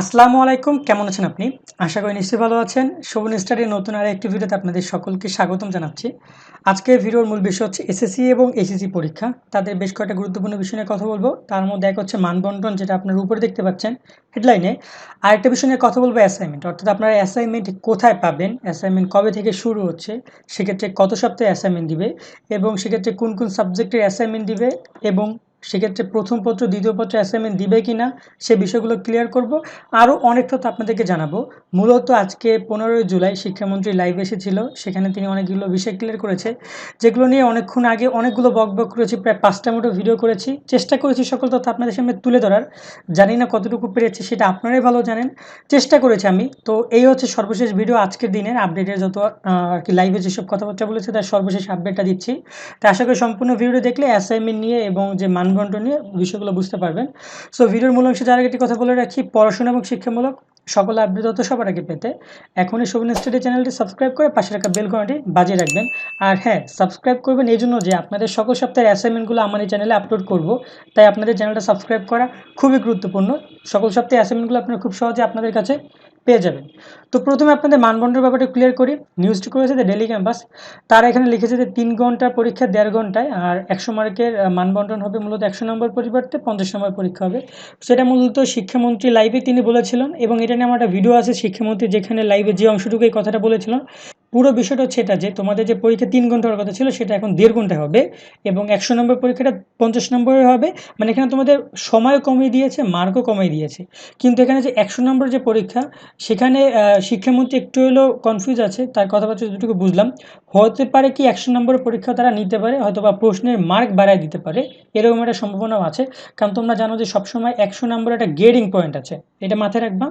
আসসালামু আলাইকুম, কেমন আছেন আপনি? আশা করি নিশ্চয়ই ভালো আছেন। শোভন স্টাডির নতুন আরেকটি ভিডিওতে আপনাদের সকলকে স্বাগতম জানাচ্ছি। আজকের ভিডিওর মূল বিষয় হচ্ছে এসএসসি এবং এইচএসসি পরীক্ষা। তাদের বেশ কয়েকটা গুরুত্বপূর্ণ বিষয় নিয়ে কথা বলবো। তার মধ্যে এক হচ্ছে মানবন্টন, যেটা আপনারা উপরে দেখতে পাচ্ছেন হেডলাইনে। আরেকটা বিষয় নিয়ে কথা বলবো অ্যাসাইনমেন্ট, অর্থাৎ আপনারা অ্যাসাইনমেন্ট কোথায় পাবেন, অ্যাসাইনমেন্ট কবে থেকে শুরু হচ্ছে, সেক্ষেত্রে কত সপ্তাহে অ্যাসাইনমেন্ট দিবে এবং সেক্ষেত্রে কোন কোন সাবজেক্টের অ্যাসাইনমেন্ট দিবে এবং সেক্ষেত্রে প্রথম পত্র দ্বিতীয় পত্র অ্যাসাইনমেন্ট দিবে কি না, সে বিষয়গুলো ক্লিয়ার করব। আরও অনেক তথ্য আপনাদেরকে জানাবো। মূলত আজকে 15ই জুলাই শিক্ষামন্ত্রী লাইভ এসেছিল, সেখানে তিনি অনেকগুলো বিষয় ক্লিয়ার করেছে, যেগুলো নিয়ে অনেকক্ষণ আগে অনেকগুলো বকবক করেছি, প্রায় 5টা মতো ভিডিও করেছি, চেষ্টা করেছি সকল তথ্য আপনাদের সামনে তুলে ধরার। জানি না কতটুকু পেরেছি, সেটা আপনারাই ভালো জানেন, চেষ্টা করেছি আমি। তো এই হচ্ছে সর্বশেষ ভিডিও, আজকের দিনের আপডেটের যত আর কি লাইভে যেসব কথাবার্তা বলেছে তার সর্বশেষ আপডেটটা দিচ্ছি। তো আশা করি সম্পূর্ণ ভিডিও দেখলে অ্যাসাইনমেন্ট নিয়ে এবং যে মানবন্টন নিয়ে বিষয়গুলো বুঝতে পারবেন। সো ভিডিওর মূল অংশে যার আগে একটি কথা বলে রাখি, পড়াশোনা এবং শিক্ষামূলক সকল আপডেট তথ্য সবার আগে পেতে এখনই শোভন স্টাডি চ্যানেলটি সাবস্ক্রাইব করে পাশে রাখা বেল ঘন্টাটি বাজিয়ে রাখবেন। আর হ্যাঁ, সাবস্ক্রাইব করবেন এই জন্য যে আপনাদের সকল সপ্তাহের অ্যাসাইনমেন্টগুলো আমার এই চ্যানেলে আপলোড করব, তাই আপনাদের চ্যানেলটা সাবস্ক্রাইব করা খুবই গুরুত্বপূর্ণ। সকল সপ্তাহে অ্যাসাইনমেন্টগুলো আপনারা খুব সহজে আপনাদের কাছে পেয়ে যাবেন। তো প্রথমে আপনাদের মানবন্টনের ব্যাপারটা ক্লিয়ার করি। নিউজটি করেছে যে ডেলি ক্যাম্পাস, তারা এখানে লিখেছে যে 3 ঘন্টার পরীক্ষা 1.5 ঘন্টায়, আর 100 মার্কের মানবন্টন হবে মূলত 100 নম্বর পরিবর্তে 50 নম্বর পরীক্ষা হবে। সেটা মূলত শিক্ষামন্ত্রী লাইভে তিনি বলেছিলেন, এবং এটা নিয়ে আমার একটা ভিডিও আছে শিক্ষামন্ত্রী যেখানে লাইভে যে অংশটুকু এই কথাটা বলেছিলেন। পুরো বিষয়টা হচ্ছে এটা যে তোমাদের যে পরীক্ষা 3 ঘন্টা হওয়ার কথা ছিল সেটা এখন 1.5 ঘন্টা হবে, এবং 100 নম্বর পরীক্ষাটা 50 নম্বরের হবে। মানে এখানে তোমাদের সময় কমিয়ে দিয়েছে, মার্কও কমিয়ে দিয়েছে। কিন্তু এখানে যে 100 নম্বর যে পরীক্ষা, সেখানে শিক্ষামন্ত্রী একটু হলেও কনফিউজ আছে, তার কথাবার্তা যতটুকু বুঝলাম। হতে পারে কি 100 নম্বরের পরীক্ষা তারা নিতে পারে, হয়তো বা প্রশ্নের মার্ক বাড়ায় দিতে পারে, এরকম একটা সম্ভাবনাও আছে। কারণ তোমরা জানো যে সবসময় 100 নম্বরের একটা গ্রেডিং পয়েন্ট আছে, এটা মাথায় রাখবা।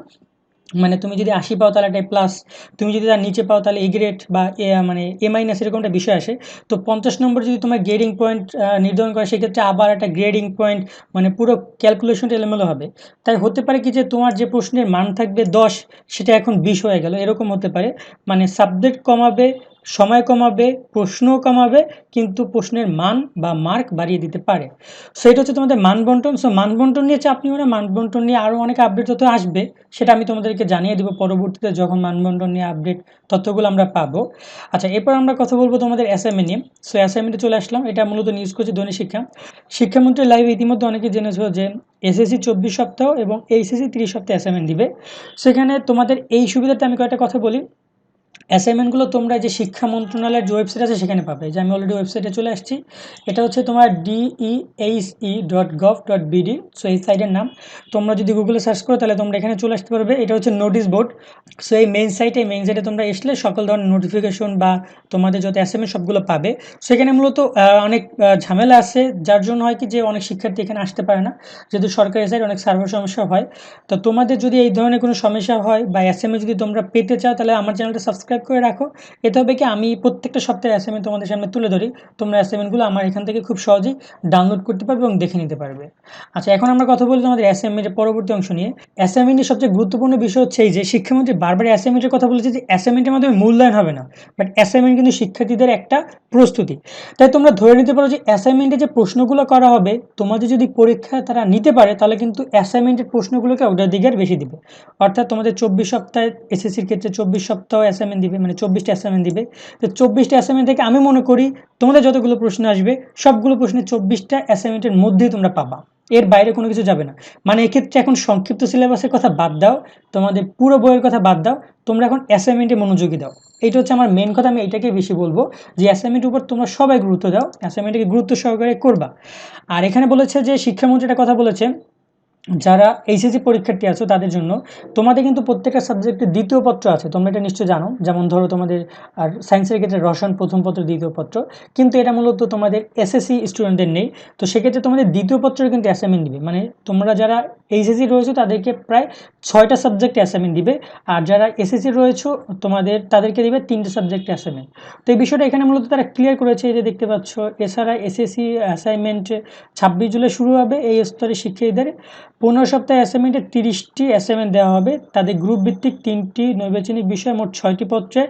মানে তুমি যদি 80 পাও তাহলে একটা প্লাস, তুমি যদি তার নিচে পাও তাহলে এ গ্রেড বা মানে এ মাইনাস, এরকম একটা বিষয় আসে। তো 50 নম্বর যদি তোমার গ্রেডিং পয়েন্ট নির্ধারণ করে, সেক্ষেত্রে আবার একটা গ্রেডিং পয়েন্ট, মানে পুরো ক্যালকুলেশনটা এলোমেলো হবে। তাই হতে পারে কি যে তোমার যে প্রশ্নের মান থাকবে 10, সেটা এখন 20 হয়ে গেল, এরকম হতে পারে। মানে সাবজেক্ট কমাবে, সময় কমাবে, প্রশ্নও কমাবে, কিন্তু প্রশ্নের মান বা মার্ক বাড়িয়ে দিতে পারে। সো এটা হচ্ছে তোমাদের মানবন্টন। সো মানবন্টন নিয়ে চাপ নিও না, মানবন্টন নিয়ে আরও অনেক আপডেট তথ্য আসবে, সেটা আমি তোমাদেরকে জানিয়ে দেবো পরবর্তীতে যখন মানবন্টন নিয়ে আপডেট তথ্যগুলো আমরা পাবো। আচ্ছা, এরপর আমরা কথা বলবো তোমাদের অ্যাসাইনমেন্ট নিয়ে। সো অ্যাসাইনমেন্টে চলে আসলাম, এটা মূলত নিউজ করছে দৈনিক শিক্ষা। শিক্ষামন্ত্রী লাইভ ইতিমধ্যে অনেকে জেনেছো যে এসএসসি 24 সপ্তাহ এবং এইচএসসি 30 সপ্তাহ অ্যাসাইনমেন্ট দিবে। সেখানে তোমাদের এই সুবিধাতে আমি কয়েকটা কথা বলি। অ্যাসাইনমেন্টগুলো তোমরা যে শিক্ষা মন্ত্রণালয়ের যে ওয়েবসাইট আছে সেখানে পাবে, যে আমি অলরেডি ওয়েবসাইটে চলে আসছি। এটা হচ্ছে তোমার DEHE.gov.bd। সো এই সাইটের নাম, তোমরা যদি গুগলে সার্চ করো তাহলে তোমরা এখানে চলে আসতে পারবে। এটা হচ্ছে নোটিশ বোর্ড। সো এই মেইন সাইটে তোমরা আসলে সকল ধরনের নোটিফিকেশন বা তোমাদের যত অ্যাসাইনমেন্ট সবগুলো পাবে। সেখানে মূলত অনেক ঝামেলা আছে, যার জন্য হয় কি যে অনেক শিক্ষার্থী এখানে আসতে পারে না, যেহেতু সরকারি সাইট অনেক সার্ভার সমস্যা হয়। তো তোমাদের যদি এই ধরনের কোনো সমস্যা হয় বা অ্যাসাইনমেন্ট যদি তোমরা পেতে চাও, তাহলে আমার চ্যানেলটা সাবস্ক্রাইব করে রাখো। এতে হবে কি আমি প্রত্যেকটা সপ্তাহে অ্যাসাইনমেন্ট তোমাদের সামনে তুলে ধরি, তোমরা অ্যাসাইনমেন্টগুলো আমার এখান থেকে খুব সহজেই ডাউনলোড করতে পারবে এবং দেখে নিতে পারবে। আচ্ছা, এখন আমরা কথা বলি তোমাদের অ্যাসাইনমেন্টের পরবর্তী অংশ নিয়ে। অ্যাসাইনমেন্টের সবচেয়ে গুরুত্বপূর্ণ বিষয় হচ্ছে এই যে শিক্ষামন্ত্রী বারবার অ্যাসাইনমেন্টের কথা বলেছে যে অ্যাসাইনমেন্টের মাধ্যমে মূল্যায়ন হবে না, বাট অ্যাসাইনমেন্ট কিন্তু শিক্ষার্থীদের একটা প্রস্তুতি। তাই তোমরা ধরে নিতে পারো যে অ্যাসাইনমেন্টে যে প্রশ্নগুলো করা হবে, তোমাদের যদি পরীক্ষা তারা নিতে পারে, তাহলে কিন্তু অ্যাসাইনমেন্টের প্রশ্নগুলোকে অগ্রাধিকার বেশি দিবে। অর্থাৎ তোমাদের 24 সপ্তাহে এসএসসির ক্ষেত্রে 24 সপ্তাহ অ্যাসাইনমেন্ট দিবে, মানে 24টা অ্যাসাইনমেন্ট দিবে। তো 24টা অ্যাসাইনমেন্ট থেকে আমি মনে করি তোমাদের যতগুলো প্রশ্ন আসবে, সবগুলো প্রশ্নের 24টা অ্যাসাইনমেন্টের মধ্যেই তোমরা পাবা, এর বাইরে কোনো কিছু যাবে না। মানে এক্ষেত্রে এখন সংক্ষিপ্ত সিলেবাসের কথা বাদ দাও, তোমাদের পুরো বইয়ের কথা বাদ দাও, তোমরা এখন অ্যাসাইনমেন্টে মনোযোগী দাও। এইটা হচ্ছে আমার মেন কথা, আমি এটাকে বেশি বলবো যে অ্যাসাইনমেন্টের উপর তোমরা সবাই গুরুত্ব দাও, অ্যাসাইনমেন্টকে গুরুত্ব সহকারে করবা। আর এখানে বলেছে যে শিক্ষামন্ত্রী একটা কথা বলেছে, যারা এইচএসসি পরীক্ষার্থী আছো তাদের জন্য তোমাদের কিন্তু প্রত্যেকটা সাবজেক্টে দ্বিতীয় পত্র আছে, তোমরা এটা নিশ্চয়ই জানো। যেমন ধরো তোমাদের আর সায়েন্সের ক্ষেত্রে রসায়ন প্রথম পত্র দ্বিতীয় পত্র, কিন্তু এটা মূলত তোমাদের এসএসসি স্টুডেন্টদের নেই। তো সেক্ষেত্রে তোমাদের দ্বিতীয় পত্রের কিন্তু অ্যাসাইনমেন্ট দিবে, মানে তোমরা যারা এইচএসসি রয়েছে তাদেরকে প্রায় 6টা সাবজেক্টে অ্যাসাইনমেন্ট দিবে, আর যারা এসএসসি রয়েছে তাদেরকে দিবে 3টে সাবজেক্টে অ্যাসাইনমেন্ট। তো এই বিষয়টা এখানে মূলত তারা ক্লিয়ার করেছে, এই যে দেখতে পাচ্ছ। এছাড়া এসএসসি অ্যাসাইনমেন্ট 26 জুলাই শুরু হবে এই স্তরের শিক্ষার্থীদের। 15 সপ্তাহে অ্যাসাইনমেন্টে 30টি অ্যাসাইনমেন্ট দেওয়া হবে, তাদের গ্রুপ ভিত্তিক 3টি নৈর্বাচনিক বিষয়, মোট 6টি পত্রে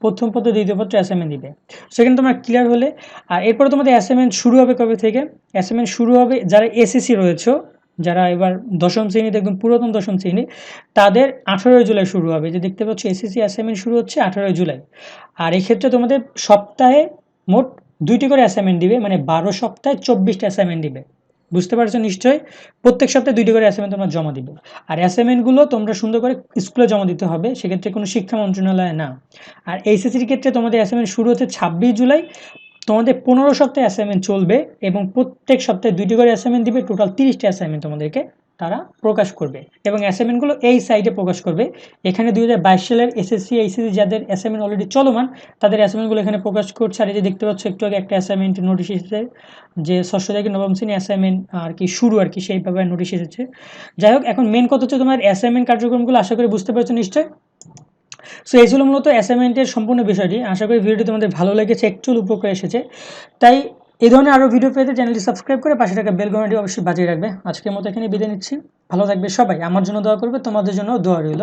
প্রথম পত্র দ্বিতীয় পত্রে অ্যাসাইনমেন্ট দিবে। সেখানে তোমরা ক্লিয়ার হলে, আর এরপরে তোমাদের অ্যাসাইনমেন্ট শুরু হবে কবে থেকে? অ্যাসাইনমেন্ট শুরু হবে যারা এসএসসি রয়েছে, যারা এবার দশম শ্রেণীতে একদম পুরাতন দশম শ্রেণী তাদের 18 জুলাই শুরু হবে। যে দেখতে পাচ্ছ এসএসসি অ্যাসাইনমেন্ট শুরু হচ্ছে 18 জুলাই। আর এই ক্ষেত্রে তোমাদের সপ্তাহে মোট 2টি করে অ্যাসাইনমেন্ট দিবে, মানে 12 সপ্তাহে 24টা অ্যাসাইনমেন্ট দিবে। বুঝতে পারছো নিশ্চয়ই? প্রত্যেক সপ্তাহে 2টি করে অ্যাসাইনমেন্ট তোমরা জমা দিবে। আর অ্যাসাইনমেন্টগুলো তোমরা সুন্দর করে স্কুলে জমা দিতে হবে, সেক্ষেত্রে কোনো শিক্ষা মন্ত্রণালয়ে না। আর এইচএসসির ক্ষেত্রে তোমাদের অ্যাসাইনমেন্ট শুরু হচ্ছে 26 জুলাই। তোমাদের 15 সপ্তাহে অ্যাসাইনমেন্ট চলবে এবং প্রত্যেক সপ্তাহে 2টি করে অ্যাসাইনমেন্ট দিবে। টোটাল 30টা অ্যাসাইনমেন্ট তোমাদেরকে তারা প্রকাশ করবে এবং অ্যাসাইনমেন্টগুলো এই সাইটে প্রকাশ করবে। এখানে 2022 সালের এসএসসি এইচএসসি যাদের অ্যাসাইনমেন্ট অলরেডি চলমান তাদের অ্যাসাইনমেন্টগুলো এখানে প্রকাশ করছে। আর এই যে দেখতে পাচ্ছ একটু আগে একটা অ্যাসাইনমেন্ট নোটিশ এসেছে, যে ষষ্ঠ থেকে নবম শ্রেণী অ্যাসাইনমেন্ট আর কি শুরু, আর কি সেইভাবে নোটিশ এসেছে। যাই হোক, এখন মেন কথা হচ্ছে তোমার অ্যাসাইনমেন্ট কার্যক্রমগুলো আশা করি বুঝতে পারছো নিশ্চয়। সো এই ছিল মূলত অ্যাসাইনমেন্টের সম্পূর্ণ বিষয়টি। আশা করি ভিডিওটি তোমাদের ভালো লেগেছে, একটু উপকার এসেছে। তাই এই ধরনের আরও ভিডিও পেতে চ্যানেলটি সাবস্ক্রাইব করে পাশে থাকা বেল ঘন্টাটি অবশ্যই বাজিয়ে রাখবে। আজকের মতো এখানে বিদায় নিচ্ছি। ভালো থাকবে সবাই, আমার জন্য দোয়া করবে, তোমাদের জন্য দোয়া রইল।